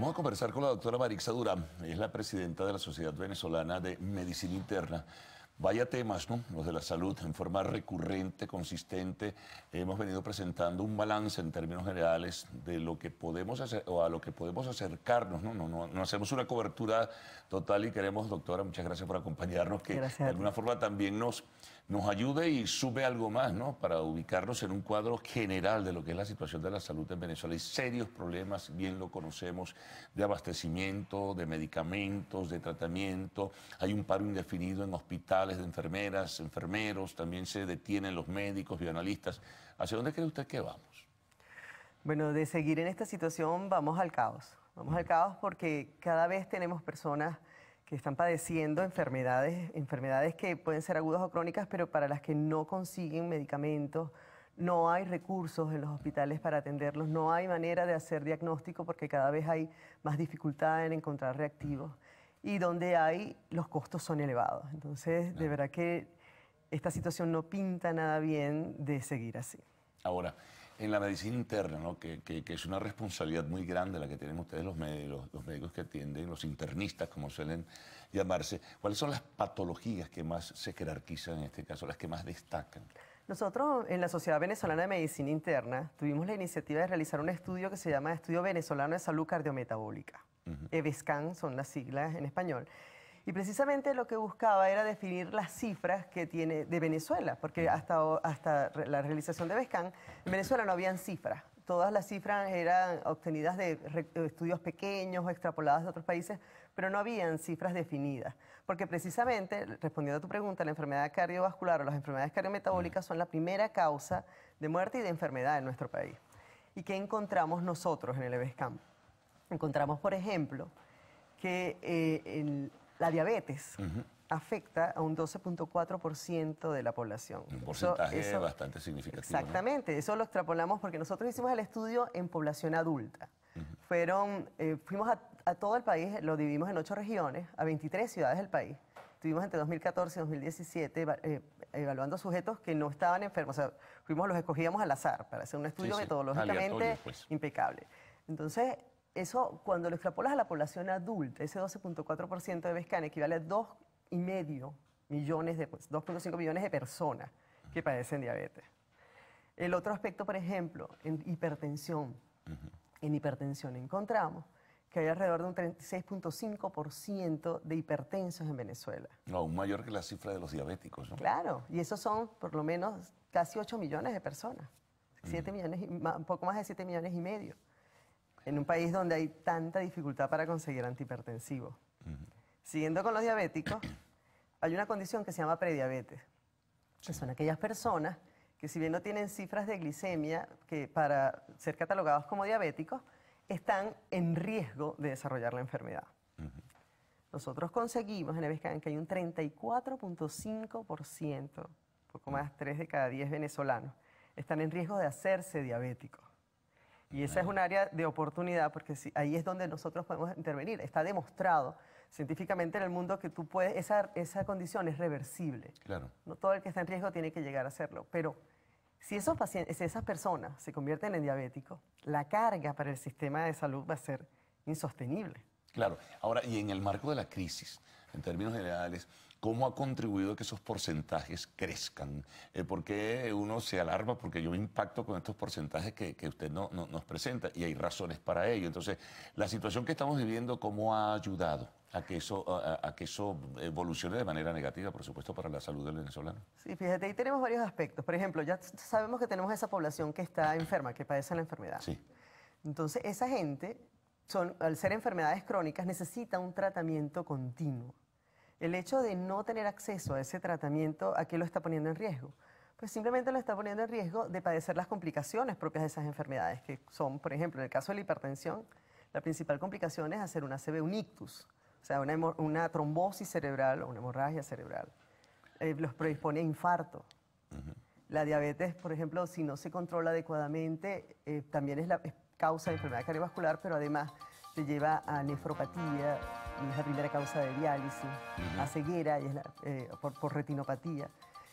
Vamos a conversar con la doctora Marixa Durán, es la presidenta de la Sociedad Venezolana de Medicina Interna. Vaya temas, ¿no? Los de la salud, en forma recurrente, consistente. Hemos venido presentando un balance en términos generales de lo que podemos hacer o a lo que podemos acercarnos, ¿no? No hacemos una cobertura total y queremos, doctora, muchas gracias por acompañarnos, que de alguna forma también nos ayude y sube algo más, ¿no? Para ubicarnos en un cuadro general de lo que es la situación de la salud en Venezuela. Hay serios problemas, bien lo conocemos, de abastecimiento, de medicamentos, de tratamiento. Hay un paro indefinido en hospitales de enfermeras, enfermeros, también se detienen los médicos, bioanalistas. ¿Hacia dónde cree usted que vamos? Bueno, de seguir en esta situación vamos al caos. Vamos al caos porque cada vez tenemos personas que están padeciendo enfermedades que pueden ser agudas o crónicas, pero para las que no consiguen medicamentos, no hay recursos en los hospitales para atenderlos, no hay manera de hacer diagnóstico porque cada vez hay más dificultad en encontrar reactivos y donde los costos son elevados. Entonces, de verdad que esta situación no pinta nada bien de seguir así. Ahora, en la medicina interna, ¿no? que es una responsabilidad muy grande la que tienen ustedes los médicos que atienden, los internistas, como suelen llamarse, ¿cuáles son las patologías que más se jerarquizan en este caso, las que más destacan? Nosotros en la Sociedad Venezolana de Medicina Interna tuvimos la iniciativa de realizar un estudio que se llama Estudio Venezolano de Salud Cardiometabólica. EVESCAN son las siglas en español. Y precisamente lo que buscaba era definir las cifras que tiene de Venezuela, porque hasta la realización de EVESCAN, en Venezuela no habían cifras. Todas las cifras eran obtenidas de estudios pequeños o extrapoladas de otros países, pero no habían cifras definidas. Porque precisamente, respondiendo a tu pregunta, la enfermedad cardiovascular o las enfermedades cardiometabólicas son la primera causa de muerte y de enfermedad en nuestro país. ¿Y qué encontramos nosotros en el EVESCAN? Encontramos, por ejemplo, que la diabetes afecta a un 12.4% de la población. Un porcentaje bastante significativo. Exactamente, ¿no? Eso lo extrapolamos porque nosotros hicimos el estudio en población adulta. Fuimos a todo el país, lo dividimos en 8 regiones, a 23 ciudades del país. Estuvimos entre 2014 y 2017 evaluando sujetos que no estaban enfermos. O sea, los escogíamos al azar para hacer un estudio metodológicamente impecable. Entonces, eso, cuando lo extrapolas a la población adulta, ese 12.4% de EVESCAN equivale a 2,5 millones de personas que padecen diabetes. El otro aspecto, por ejemplo, en hipertensión. En hipertensión encontramos que hay alrededor de un 36.5% de hipertensos en Venezuela. No, aún mayor que la cifra de los diabéticos, ¿no? Claro, y esos son por lo menos casi 8 millones de personas. 7 millones, un poco más de 7 millones y medio. En un país donde hay tanta dificultad para conseguir antihipertensivos. Siguiendo con los diabéticos, hay una condición que se llama prediabetes, que son aquellas personas que si bien no tienen cifras de glicemia que para ser catalogados como diabéticos, están en riesgo de desarrollar la enfermedad. Nosotros conseguimos en EVESCAN que hay un 34.5%, poco más 3 de cada 10 venezolanos, están en riesgo de hacerse diabéticos. Y esa es un área de oportunidad porque ahí es donde nosotros podemos intervenir. Está demostrado científicamente en el mundo que tú puedes, esa condición es reversible. Claro. No todo el que está en riesgo tiene que llegar a hacerlo. Pero si esas personas se convierten en diabéticos, la carga para el sistema de salud va a ser insostenible. Claro. Ahora, y en el marco de la crisis, en términos generales, ¿cómo ha contribuido a que esos porcentajes crezcan? ¿Por qué uno se alarma? Porque yo me impacto con estos porcentajes que usted nos presenta y hay razones para ello. Entonces, la situación que estamos viviendo, ¿cómo ha ayudado a que eso evolucione de manera negativa, por supuesto, para la salud del venezolano? Sí, fíjate, ahí tenemos varios aspectos. Por ejemplo, ya sabemos que tenemos esa población que está enferma, que padece la enfermedad. Sí. Entonces, esa gente, al ser enfermedades crónicas, necesita un tratamiento continuo. El hecho de no tener acceso a ese tratamiento, ¿a qué lo está poniendo en riesgo? Pues simplemente lo está poniendo en riesgo de padecer las complicaciones propias de esas enfermedades, que son, por ejemplo, en el caso de la hipertensión, la principal complicación es hacer una ACV, un ictus, o sea, una trombosis cerebral o una hemorragia cerebral. Los predispone a infarto. La diabetes, por ejemplo, si no se controla adecuadamente, también es causa de enfermedad cardiovascular, pero además te lleva a nefropatía, y es la primera causa de diálisis, a ceguera y es por retinopatía.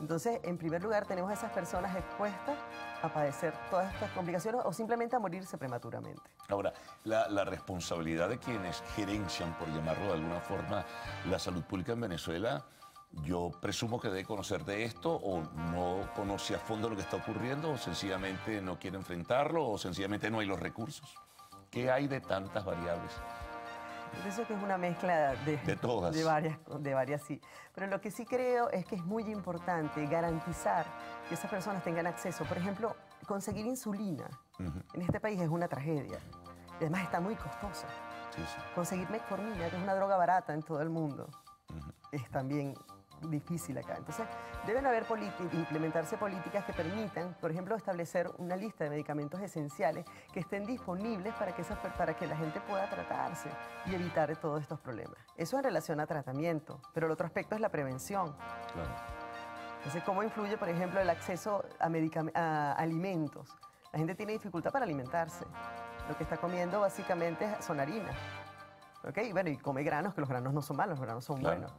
Entonces, en primer lugar, tenemos a esas personas expuestas a padecer todas estas complicaciones o simplemente a morirse prematuramente. Ahora, la responsabilidad de quienes gerencian, por llamarlo de alguna forma, la salud pública en Venezuela, yo presumo que debe conocer de esto o no conoce a fondo lo que está ocurriendo o sencillamente no quiere enfrentarlo o sencillamente no hay los recursos. ¿Qué hay de tantas variables? Yo pienso que es una mezcla De todas. De varias, sí. Pero lo que sí creo es que es muy importante garantizar que esas personas tengan acceso. Por ejemplo, conseguir insulina en este país es una tragedia. Y además está muy costosa. Sí, sí. Conseguir metformina, que es una droga barata en todo el mundo, es también difícil acá. Entonces, deben implementarse políticas que permitan, por ejemplo, establecer una lista de medicamentos esenciales que estén disponibles para que la gente pueda tratarse y evitar todos estos problemas. Eso en relación a tratamiento, pero el otro aspecto es la prevención. Claro. Entonces, ¿cómo influye, por ejemplo, el acceso a alimentos? La gente tiene dificultad para alimentarse. Lo que está comiendo básicamente son harinas. ¿Ok? Bueno, y come granos, que los granos no son malos, los granos son buenos.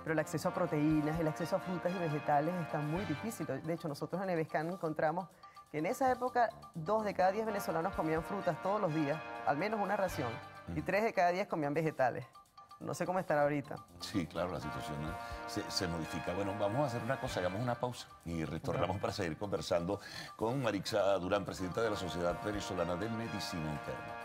Pero el acceso a proteínas, el acceso a frutas y vegetales está muy difícil. De hecho, nosotros en Evescan encontramos que en esa época 2 de cada 10 venezolanos comían frutas todos los días, al menos una ración, y 3 de cada 10 comían vegetales. No sé cómo estará ahorita. Sí, claro, la situación se modifica. Bueno, vamos a hacer una cosa, hagamos una pausa y retornamos para seguir conversando con Marixa Durán, presidenta de la Sociedad Venezolana de Medicina Interna.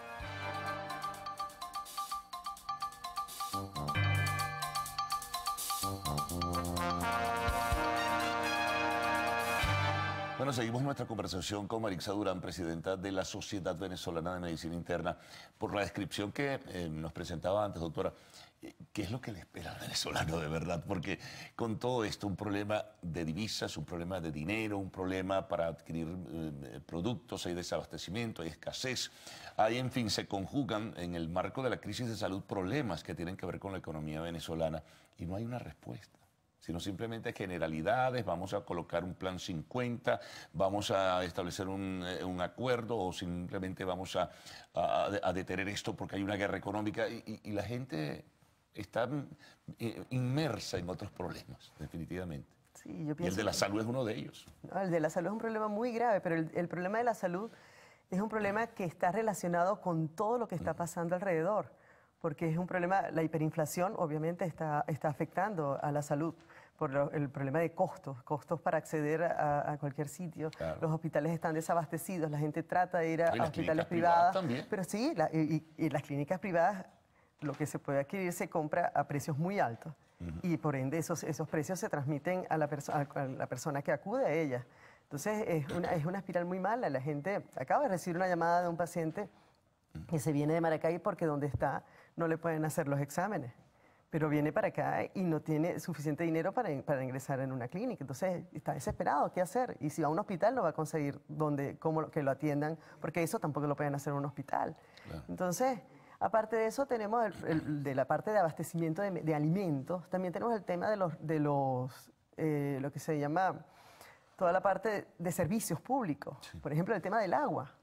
Bueno, seguimos nuestra conversación con Marixa Durán, presidenta de la Sociedad Venezolana de Medicina Interna. Por la descripción que nos presentaba antes, doctora, ¿qué es lo que le espera al venezolano de verdad? Porque con todo esto, un problema de divisas, un problema de dinero, un problema para adquirir productos, hay desabastecimiento, hay escasez, hay, en fin, se conjugan en el marco de la crisis de salud problemas que tienen que ver con la economía venezolana y no hay una respuesta, sino simplemente generalidades, vamos a colocar un plan 50, vamos a establecer un acuerdo o simplemente vamos a detener esto porque hay una guerra económica y la gente está inmersa en otros problemas, definitivamente. Sí, yo pienso y el de la salud es uno de ellos. No, el de la salud es un problema muy grave, pero el problema de la salud es un problema que está relacionado con todo lo que está pasando alrededor, porque es un problema, la hiperinflación obviamente está afectando a la salud por el problema de costos para acceder a cualquier sitio. Claro. Los hospitales están desabastecidos, la gente trata de ir a Y las hospitales clínicas privadas privados, también. pero sí, y las clínicas privadas, lo que se puede adquirir se compra a precios muy altos y por ende esos precios se transmiten a la persona que acude a ellas. Entonces es una espiral muy mala. La gente acaba de recibir una llamada de un paciente que se viene de Maracay porque donde está no le pueden hacer los exámenes, pero viene para acá y no tiene suficiente dinero para ingresar en una clínica. Entonces está desesperado, ¿qué hacer? Y si va a un hospital no va a conseguir cómo que lo atiendan, porque eso tampoco lo pueden hacer en un hospital. Claro. Entonces, aparte de eso, tenemos de la parte de abastecimiento de alimentos, también tenemos el tema de lo que se llama toda la parte de servicios públicos. Sí. Por ejemplo, el tema del agua.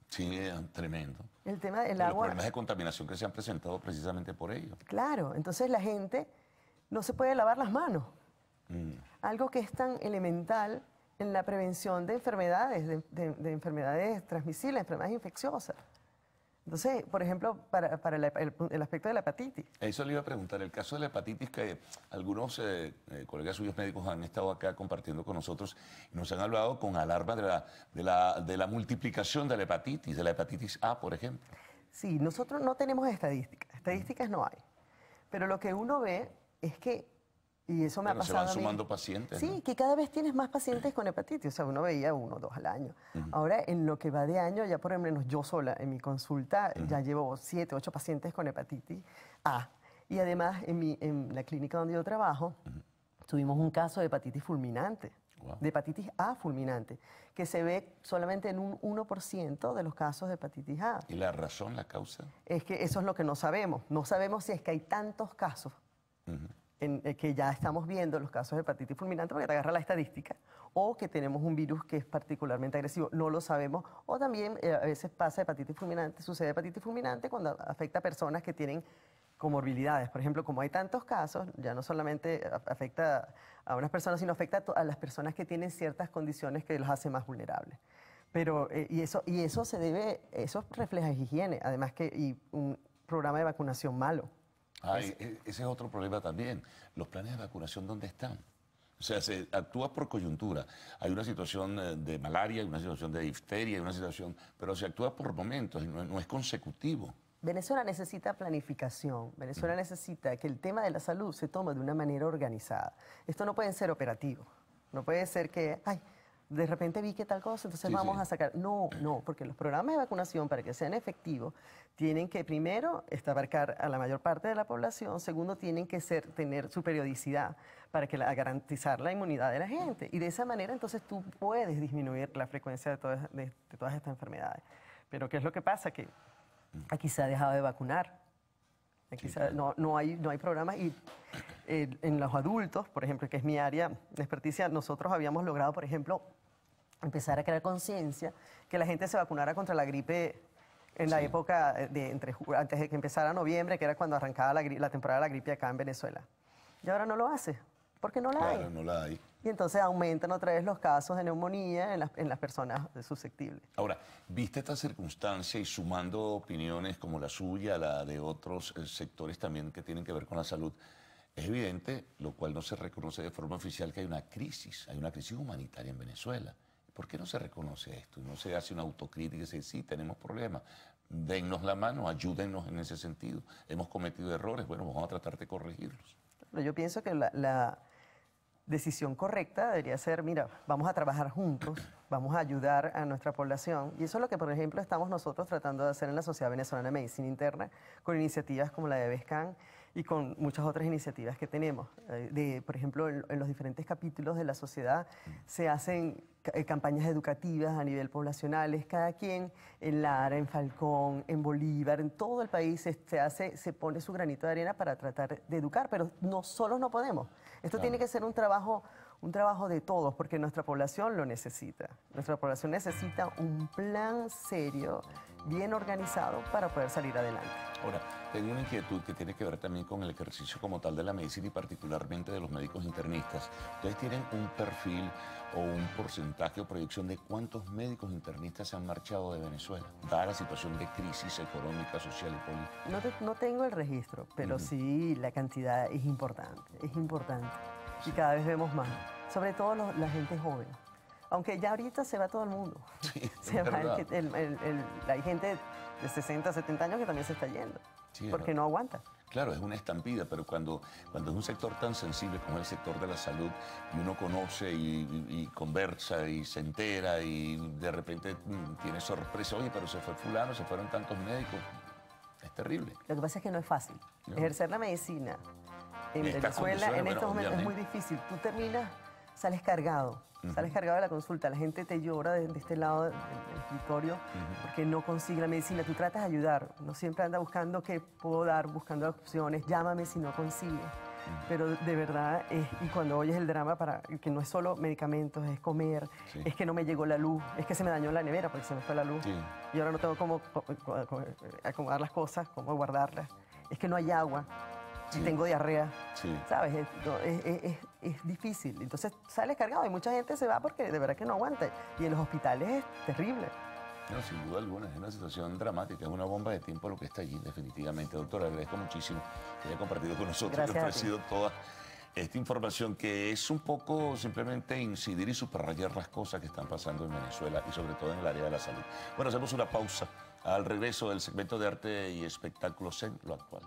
Sí, tremendo. El tema del agua. Los problemas de contaminación que se han presentado precisamente por ello. Claro, entonces la gente no se puede lavar las manos. Algo que es tan elemental en la prevención de enfermedades, de enfermedades transmisibles, enfermedades infecciosas. Entonces, por ejemplo, para el aspecto de la hepatitis. Eso le iba a preguntar, el caso de la hepatitis, que algunos colegas suyos médicos han estado acá compartiendo con nosotros y nos han hablado con alarma de la multiplicación de la hepatitis A, por ejemplo. Sí, nosotros no tenemos estadísticas no hay, pero lo que uno ve es que, y eso me ha pasado se van sumando pacientes. Sí, ¿no? Que cada vez tienes más pacientes con hepatitis. O sea, uno veía 1 o 2 al año. Ahora, en lo que va de año, ya por lo menos yo sola, en mi consulta, ya llevo 7, 8 pacientes con hepatitis A. Y además, en la clínica donde yo trabajo, tuvimos un caso de hepatitis fulminante, de hepatitis A fulminante, que se ve solamente en un 1% de los casos de hepatitis A. ¿Y la razón, la causa? Es que eso es lo que no sabemos. No sabemos si es que hay tantos casos que ya estamos viendo los casos de hepatitis fulminante, porque te agarra la estadística, o que tenemos un virus que es particularmente agresivo, no lo sabemos, o también a veces pasa hepatitis fulminante, sucede hepatitis fulminante cuando afecta a personas que tienen comorbilidades. Por ejemplo, como hay tantos casos, ya no solamente afecta a unas personas, sino afecta a las personas que tienen ciertas condiciones que los hace más vulnerables. Pero, eso refleja higiene, además y un programa de vacunación malo. Ese es otro problema también. Los planes de vacunación, ¿dónde están? O sea, se actúa por coyuntura. Hay una situación de malaria, hay una situación de difteria, hay una situación, pero se actúa por momentos y no es consecutivo. Venezuela necesita planificación, Venezuela necesita que el tema de la salud se tome de una manera organizada. Esto no puede ser operativo, no puede ser que, ay, de repente vi que tal cosa, entonces vamos a sacar. No, porque los programas de vacunación, para que sean efectivos, tienen que, primero, abarcar a la mayor parte de la población, segundo, tienen que tener su periodicidad para garantizar la inmunidad de la gente. Y de esa manera, entonces, tú puedes disminuir la frecuencia de todas estas enfermedades. Pero, ¿qué es lo que pasa? Que aquí se ha dejado de vacunar. Aquí no hay programas. Y en los adultos, por ejemplo, que es mi área de experticia, nosotros habíamos logrado, por ejemplo, empezar a crear conciencia que la gente se vacunara contra la gripe en la época antes de que empezara noviembre, que era cuando arrancaba la temporada de la gripe acá en Venezuela. Y ahora no lo hace, porque no la hay. Claro, no la hay. Y entonces aumentan otra vez los casos de neumonía en las personas susceptibles. Ahora, ¿viste esta circunstancia y sumando opiniones como la suya, la de otros sectores también que tienen que ver con la salud? Es evidente, lo cual no se reconoce de forma oficial, que hay una crisis humanitaria en Venezuela. ¿Por qué no se reconoce esto? Y no se hace una autocrítica y dice, sí, tenemos problemas, dennos la mano, ayúdennos en ese sentido. Hemos cometido errores, bueno, vamos a tratar de corregirlos. Yo pienso que la decisión correcta debería ser, mira, vamos a trabajar juntos, vamos a ayudar a nuestra población. Y eso es lo que, por ejemplo, estamos nosotros tratando de hacer en la Sociedad Venezolana de Medicina Interna, con iniciativas como la de VESCAN y con muchas otras iniciativas que tenemos. Por ejemplo, en los diferentes capítulos de la sociedad se hacen campañas educativas a nivel poblacionales, cada quien en Lara, en Falcón, en Bolívar, en todo el país se pone su granito de arena para tratar de educar, pero solos no podemos. Esto tiene que ser un trabajo de todos, porque nuestra población lo necesita. Nuestra población necesita un plan serio, bien organizado, para poder salir adelante. Ahora, tengo una inquietud que tiene que ver también con el ejercicio como tal de la medicina y particularmente de los médicos internistas. ¿Ustedes tienen un perfil o un porcentaje o proyección de cuántos médicos internistas se han marchado de Venezuela, dada la situación de crisis económica, social y política? No tengo el registro, pero sí la cantidad es importante, y cada vez vemos más, sobre todo la gente joven. Aunque ya ahorita se va todo el mundo. Sí, hay gente de 60, 70 años que también se está yendo, porque no aguanta. Claro, es una estampida, pero cuando es un sector tan sensible como el sector de la salud, y uno conoce y conversa y se entera y de repente tiene sorpresa, oye, pero se fue fulano, se fueron tantos médicos, es terrible. Lo que pasa es que no es fácil. No. Ejercer la medicina en Venezuela en estos momentos es muy difícil. Tú terminas, sales cargado. Sales cargado de la consulta, la gente te llora de este lado del escritorio porque no consigue la medicina. Tú tratas de ayudar, no siempre anda buscando qué puedo dar, buscando opciones, llámame si no consigue. Pero de verdad, y cuando oyes el drama, que no es solo medicamentos, es comer, es que no me llegó la luz, es que se me dañó la nevera porque se me fue la luz. Y ahora no tengo cómo acomodar las cosas, cómo guardarlas. Es que no hay agua. Si tengo diarrea, ¿sabes? Es difícil. Entonces sales cargado y mucha gente se va porque de verdad que no aguanta. Y en los hospitales es terrible. No, sin duda alguna, es una situación dramática, es una bomba de tiempo lo que está allí, definitivamente. Doctora, agradezco muchísimo que haya compartido con nosotros, que ha ofrecido toda esta información, que es un poco simplemente incidir y subrayar las cosas que están pasando en Venezuela y sobre todo en el área de la salud. Bueno, hacemos una pausa al regreso del segmento de arte y espectáculos en Lo Actual.